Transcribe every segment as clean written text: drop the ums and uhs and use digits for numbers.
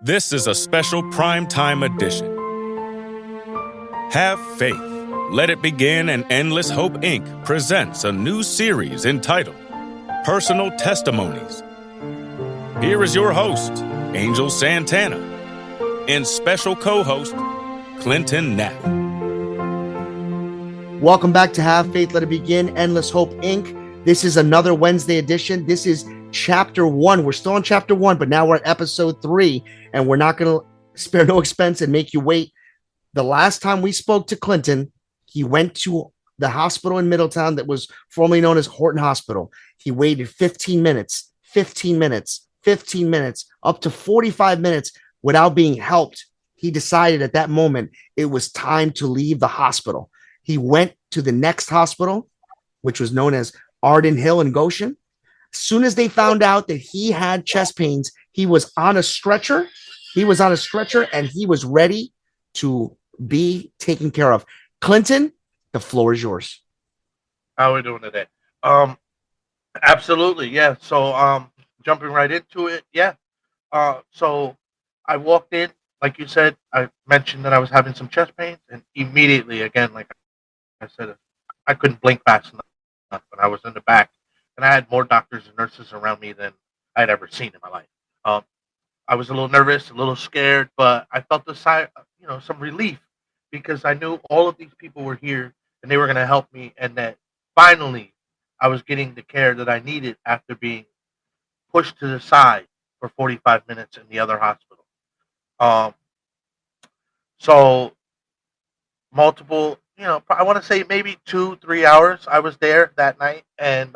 This is a special primetime edition. Have faith. Let it begin, and Endless Hope Inc. presents a new series entitled Personal Testimonies. Here is your host, Angel Santana, and special co-host, Clinton Knapp. Welcome back to Have Faith, Let It Begin, Endless Hope Inc. This is another Wednesday edition. This is Chapter 1. We're still on Chapter 1, but now we're at Episode 3, and we're not going to spare no expense and make you wait. The last time we spoke to Clinton, he went to the hospital in Middletown that was formerly known as Horton Hospital. He waited 15 minutes, up to 45 minutes without being helped. He decided at that moment it was time to leave the hospital. He went to the next hospital, which was known as Arden Hill in Goshen. As soon as they found out that he had chest pains, he was on a stretcher. And he was ready to be taken care of. Clinton, the floor is yours. How are we doing today? Absolutely, yeah. So, jumping right into it, yeah. So I walked in, like you said, I mentioned that I was having some chest pains, and immediately, again, like I said, I couldn't blink fast enough when I was in the back, and I had more doctors and nurses around me than I had ever seen in my life. I was a little nervous, a little scared, but I felt some relief because I knew all of these people were here and they were going to help me, and that finally I was getting the care that I needed after being pushed to the side for 45 minutes in the other hospital. So multiple, I want to say maybe 2-3 hours I was there that night, and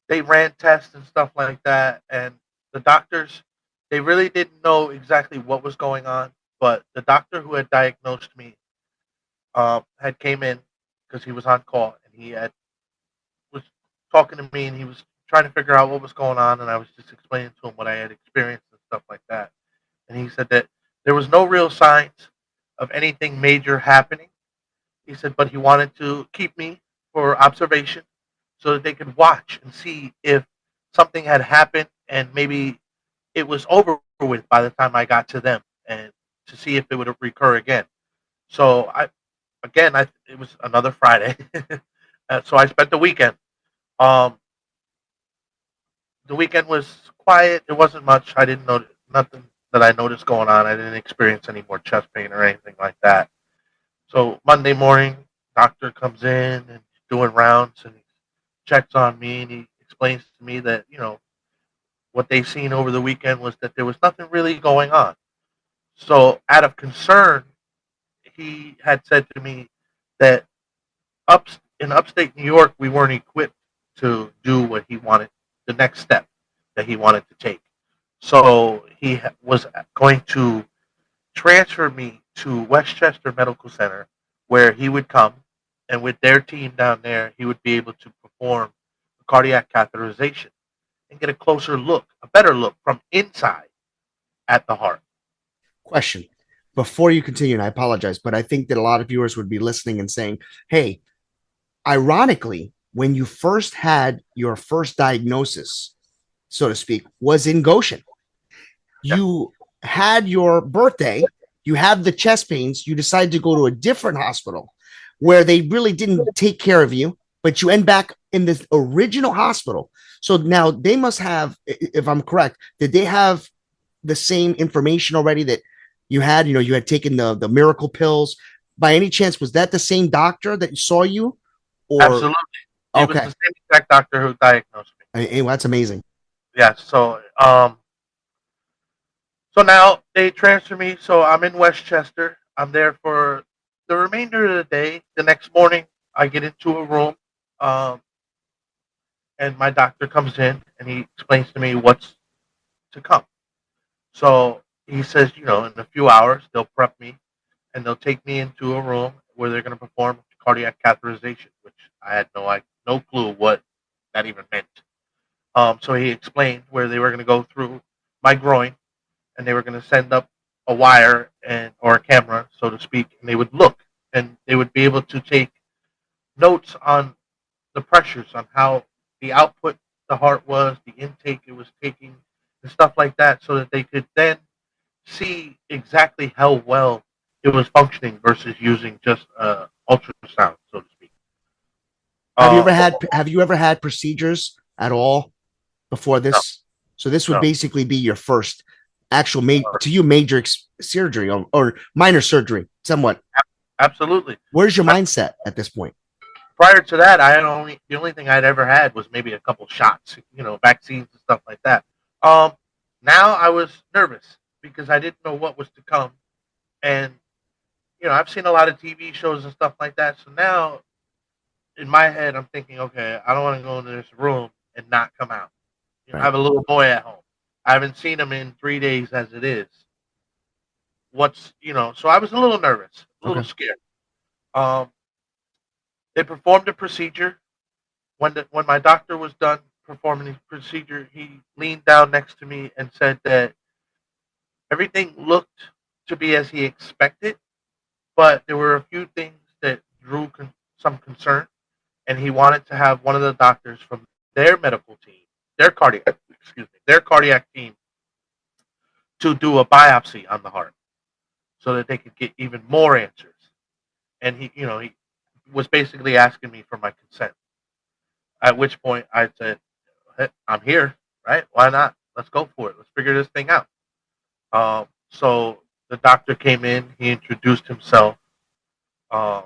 they ran tests and stuff like that, and the doctors, they really didn't know exactly what was going on, but the doctor who had diagnosed me had came in because he was on call, and was talking to me, and he was trying to figure out what was going on, and I was just explaining to him what I had experienced and stuff like that. And he said that there was no real signs of anything major happening. He said, but he wanted to keep me for observation so that they could watch and see if something had happened and maybe it was over with by the time I got to them, and to see if it would recur again. So it was another Friday. So I spent the weekend. The weekend was quiet. It wasn't much. I didn't notice nothing that I noticed going on. I didn't experience any more chest pain or anything like that. So Monday morning, doctor comes in and he's doing rounds, and he checks on me, and he explains to me that, what they seen over the weekend was that there was nothing really going on. So out of concern, he had said to me that in upstate New York, we weren't equipped to do what he wanted, the next step that he wanted to take. So he was going to transfer me to Westchester Medical Center, where he would come, and with their team down there, he would be able to perform cardiac catheterization and get a closer look, a better look from inside at the heart. Question. Before you continue, and I apologize, but I think that a lot of viewers would be listening and saying, hey, ironically, when you first had your first diagnosis, so to speak, was in Goshen. You had your birthday, you had the chest pains, you decided to go to a different hospital where they really didn't take care of you, but you end back in the original hospital. So now they must have, if I'm correct, did they have the same information already that you had? You had taken the miracle pills. By any chance, was that the same doctor that saw you? Or Absolutely. It was the same exact doctor who diagnosed me. Hey, well, that's amazing. Yeah. So now they transfer me. So I'm in Westchester. I'm there for the remainder of the day. The next morning, I get into a room, and my doctor comes in, and he explains to me what's to come. So he says, in a few hours, they'll prep me, and they'll take me into a room where they're going to perform cardiac catheterization, which I had no clue what that even meant. So he explained where they were going to go through my groin, and they were going to send up a wire or a camera, so to speak, and they would look, and they would be able to take notes on the pressures, on how the output the heart was, the intake it was taking, and stuff like that, so that they could then see exactly how well it was functioning versus using just ultrasound, so to speak. Uh, Have you ever had procedures at all before no, this? So this would no, basically be your first actual uh, to you major surgery or minor surgery, somewhat. absolutely. Where's your I, mindset at this point? prior to that, the only thing I'd ever had was maybe a couple shots, vaccines and stuff like that. Um, Now I was nervous because I didn't know what was to come, and I've seen a lot of TV shows and stuff like that. So now in my head, I'm thinking, okay, I don't want to go into this room and not come out. I Right. have a little boy at home. I haven't seen him in 3 days as it is. So I was a little nervous, a little Okay. scared. Um, they performed a procedure. When my doctor was done performing the procedure, he leaned down next to me and said that everything looked to be as he expected, but there were a few things that drew some concern, and he wanted to have one of the doctors from their medical team, their cardiac team, to do a biopsy on the heart so that they could get even more answers. And he was basically asking me for my consent. At which point I said, "Hey, I'm here, right? Why not? Let's go for it. Let's figure this thing out." So the doctor came in. He introduced himself, um,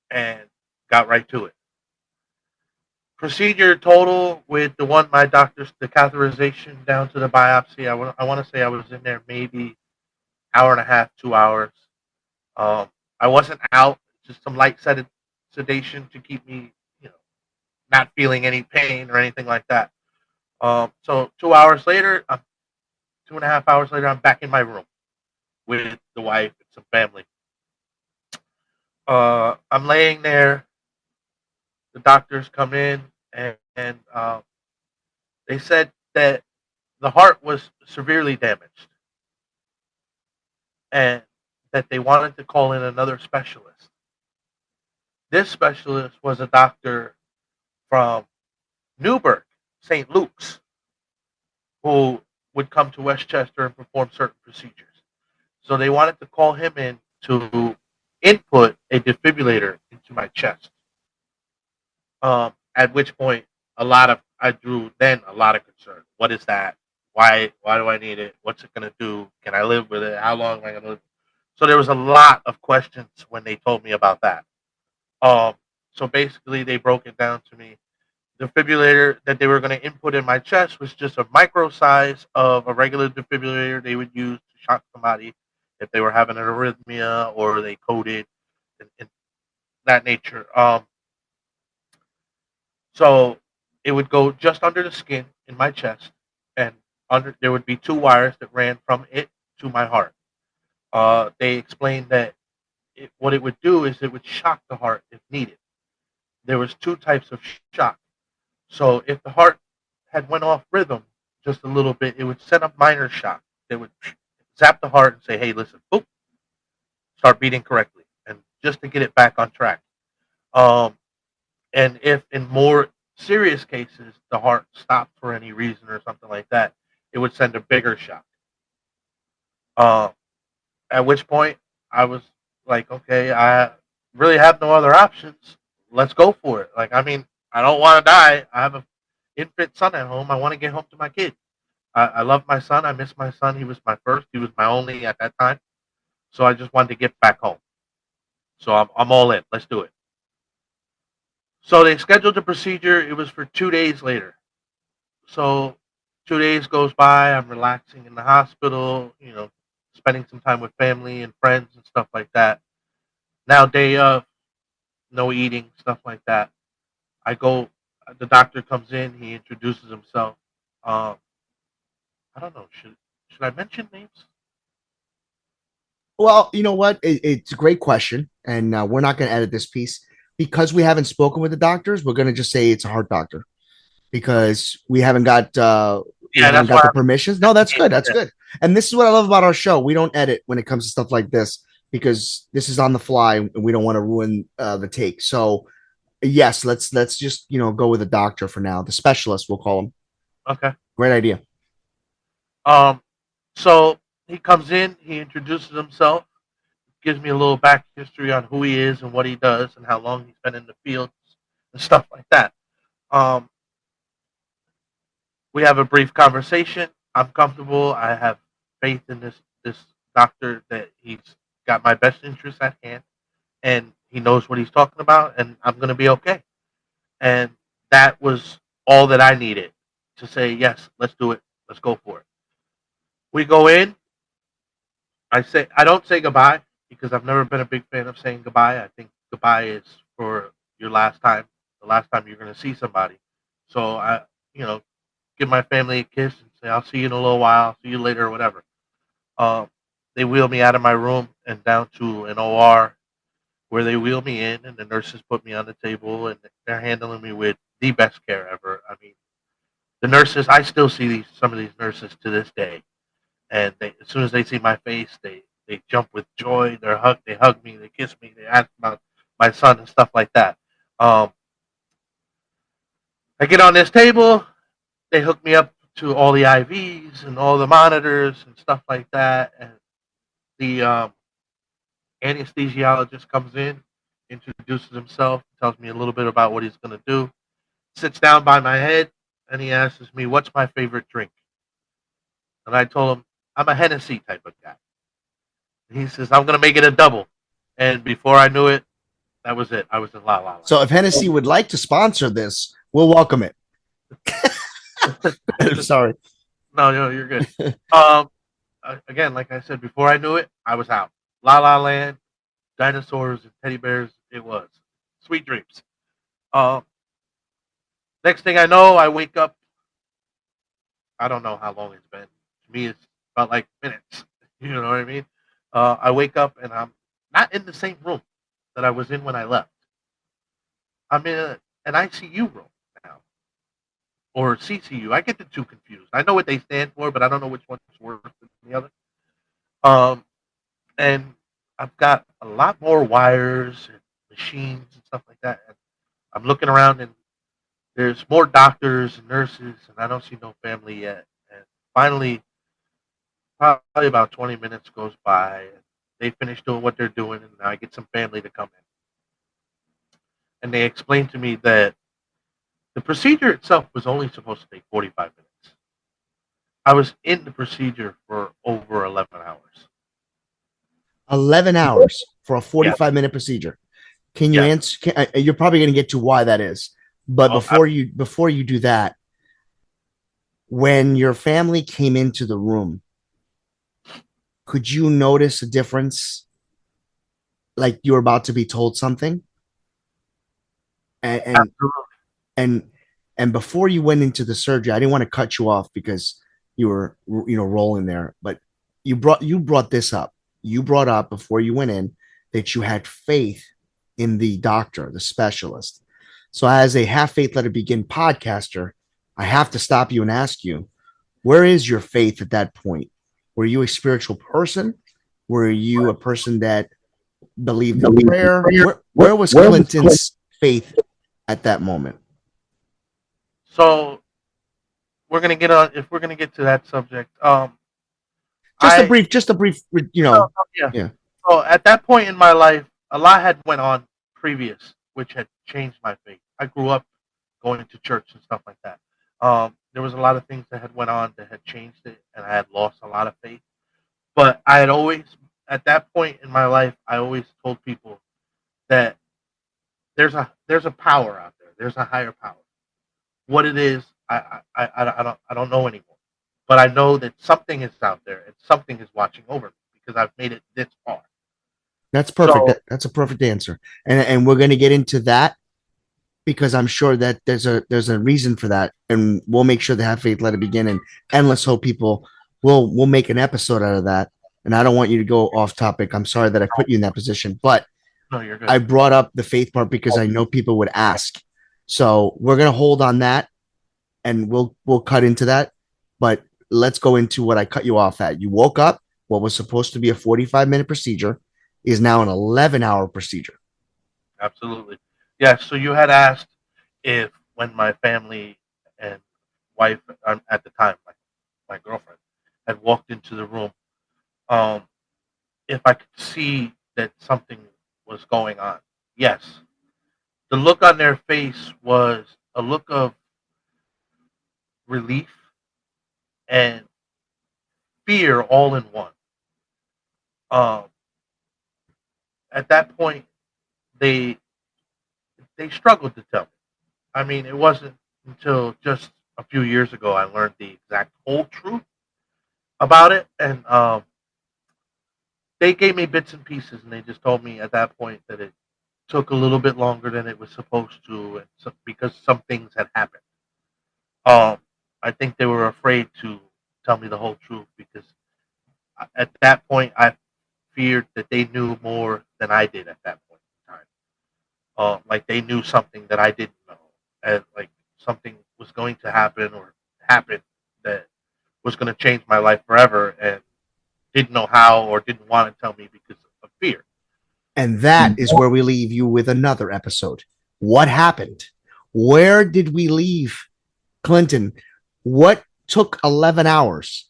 and got right to it. Procedure total with the catheterization down to the biopsy. I want to say I was in there maybe hour and a half, 2 hours. Um, I wasn't out, just some light sedation to keep me, you know, not feeling any pain or anything like that. So 2 hours later, 2.5 hours later, I'm back in my room with the wife and some family. I'm laying there. The doctors come in and they said that the heart was severely damaged and that they wanted to call in another specialist. This specialist was a doctor from Newburgh, St. Luke's, who would come to Westchester and perform certain procedures. So they wanted to call him in to input a defibrillator into my chest. At which point, I drew then a lot of concern. What is that? Why do I need it? What's it gonna do? Can I live with it? How long am I gonna live? So there was a lot of questions when they told me about that. Um, so basically, they broke it down to me. The defibrillator that they were going to input in my chest was just a micro size of a regular defibrillator they would use to shock somebody if they were having an arrhythmia or they coded and that nature. So it would go just under the skin in my chest, and there would be two wires that ran from it to my heart. They explained that what it would do is it would shock the heart if needed. There was two types of shock. So if the heart had went off rhythm just a little bit, it would send a minor shock. It would zap the heart and say, "Hey, listen, boop, start beating correctly," and just to get it back on track. Um, and if in more serious cases the heart stopped for any reason or something like that, it would send a bigger shock. Uh, at which point I was like, okay, I really have no other options. Let's go for it. Like, I mean, I don't want to die. I have a infant son at home. I want to get home to my kid. I love my son. I miss my son. He was my first. He was my only at that time. So I just wanted to get back home. So I'm all in. Let's do it. So they scheduled the procedure. It was for 2 days later. So 2 days goes by. I'm relaxing in the hospital. Spending some time with family and friends and stuff like that. Now day of, no eating, stuff like that. I go. The doctor comes in. He introduces himself. Um, I don't know. Should I mention names? Well, you know what? It's a great question, and we're not going to edit this piece because we haven't spoken with the doctors. We're going to just say it's a heart doctor because we Yeah, haven't that's got why the I'm. permissions. No, that's good. That's Yeah. good. And this is what I love about our show. We don't edit when it comes to stuff like this because this is on the fly, and we don't want to ruin the take. So yes, let's just go with the doctor for now. The specialist, we'll call him. Okay. Great idea. So he comes in, he introduces himself, gives me a little back history on who he is and what he does and how long he's been in the field and stuff like that. Um, we have a brief conversation. I'm comfortable. I have faith in this doctor that he's got my best interests at hand and he knows what he's talking about and I'm going to be okay. And that was all that I needed to say, yes, let's do it. Let's go for it. We go in. I don't say goodbye because I've never been a big fan of saying goodbye. I think goodbye is for your last time, the last time you're going to see somebody. So I, you know, give my family a kiss and say, I'll see you in a little while. See you later or whatever. Um, they wheel me out of my room and down to an OR where they wheel me in and the nurses put me on the table and they're handling me with the best care ever. I mean, the nurses, I still see some of these nurses to this day. And as soon as they see my face, they jump with joy. They hug me, they kiss me, they ask about my son and stuff like that. Um, I get on this table, they hook me up to all the IVs and all the monitors and stuff like that. And the anesthesiologist comes in, introduces himself, tells me a little bit about what he's going to do, sits down by my head, and he asks me, "What's my favorite drink?" And I told him, "I'm a Hennessy type of guy." And he says, "I'm going to make it a double." And before I knew it, that was it. I was in La La Land. So if Hennessy would like to sponsor this, we'll welcome it. I'm sorry. No, you're good. Again, like I said, before I knew it, I was out. La La Land, dinosaurs and teddy bears. It was sweet dreams. Um, Next thing I know, I wake up. I don't know how long it's been. To me, it's about like minutes. You know what I mean? I wake up and I'm not in the same room that I was in when I left. I'm in an ICU room now, or CCU. I get the two confused. I know what they stand for, but I don't know which one's worse than the other. Um, and I've got a lot more wires and machines and stuff like that. And I'm looking around and there's more doctors and nurses, and I don't see no family yet. And finally, probably about 20 minutes goes by, and they finish doing what they're doing, and I get some family to come in. And they explain to me that the procedure itself was only supposed to take 45 minutes. I was in the procedure for over 11 hours. 11 hours for a Yeah, 45-minute procedure. Can you yeah. answer? You're probably going to get to why that is, but Oh, before you do that, when your family came into the room, could you notice a difference? Like you were about to be told something, and and absolutely. and, and before you went into the surgery, I didn't want to cut you off because you were rolling there, but you brought this up. You brought up before you went in that you had faith in the doctor, the specialist. So, as a Have Faith, Let It Begin podcaster, I have to stop you and ask you, where is your faith at that point? Were you a spiritual person? Were you a person that believed in prayer? Where was Clinton's faith at that moment? So we're gonna get on if we're gonna get to that subject. I Just a brief, yeah. yeah. So at that point in my life, a lot had went on previous, which had changed my faith. I grew up going to church and stuff like that. There was a lot of things that had went on that had changed it, and I had lost a lot of faith. But I had always, at that point in my life, I always told people that there's a power out there. There's a higher power. What it is, I don't know anymore. But I know that something is out there and something is watching over me because I've made it this far. That's perfect. So That's a perfect answer. And we're going to get into that because I'm sure that there's a reason for that, and we'll make sure to Have Faith, Let It Begin, and Endless Hope people we'll make an episode out of that. And I don't want you to go off topic. I'm sorry that I put you in that position, but no, you're good. I brought up the faith part because I know people would ask. So we're gonna hold on that, and we'll cut into that. But let's go into what I cut you off at. You woke up. What was supposed to be a 45-minute procedure is now an 11-hour procedure. Absolutely. Yeah. So you had asked if when my family and wife at the time, my girlfriend, had walked into the room, if I could see that something was going on. Yes. The look on their face was a look of relief and fear all in one. Um, at that point, they they struggled to tell me. I mean, it wasn't until just a few years ago I learned the exact whole truth about it, and they gave me bits and pieces, and they just told me at that point that it took a little bit longer than it was supposed to, and because some things had happened. I think they were afraid to tell me the whole truth because at that point I feared that they knew more than I did at that point in time. Like they knew something that I didn't know, and like something was going to happen or happen that was going to change my life forever, and didn't know how or didn't want to tell me because of fear. And that is where we leave you with another episode. What happened? Where did we leave Clinton? What took 11 hours?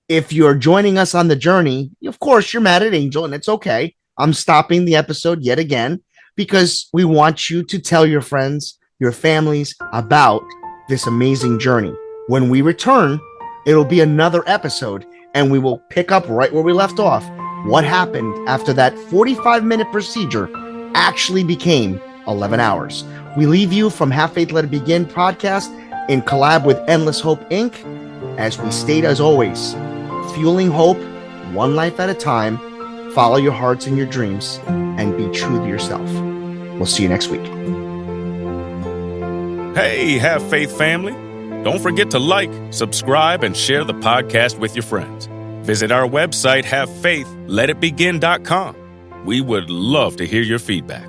If you're joining us on the journey, of course, you're mad at Angel, and it's okay. I'm stopping the episode yet again because we want you to tell your friends, your families about this amazing journey. When we return, it'll be another episode, and we will pick up right where we left off. What happened after that 45-minute procedure actually became 11 hours. We leave you from Have Faith, Let It Begin podcast in collab with Endless Hope Inc. As we state, as always, fueling hope, one life at a time. Follow your hearts and your dreams, and be true to yourself. We'll see you next week. Hey, Have Faith family. Don't forget to like, subscribe, and share the podcast with your friends. Visit our website, havefaithletitbegin.com. We would love to hear your feedback.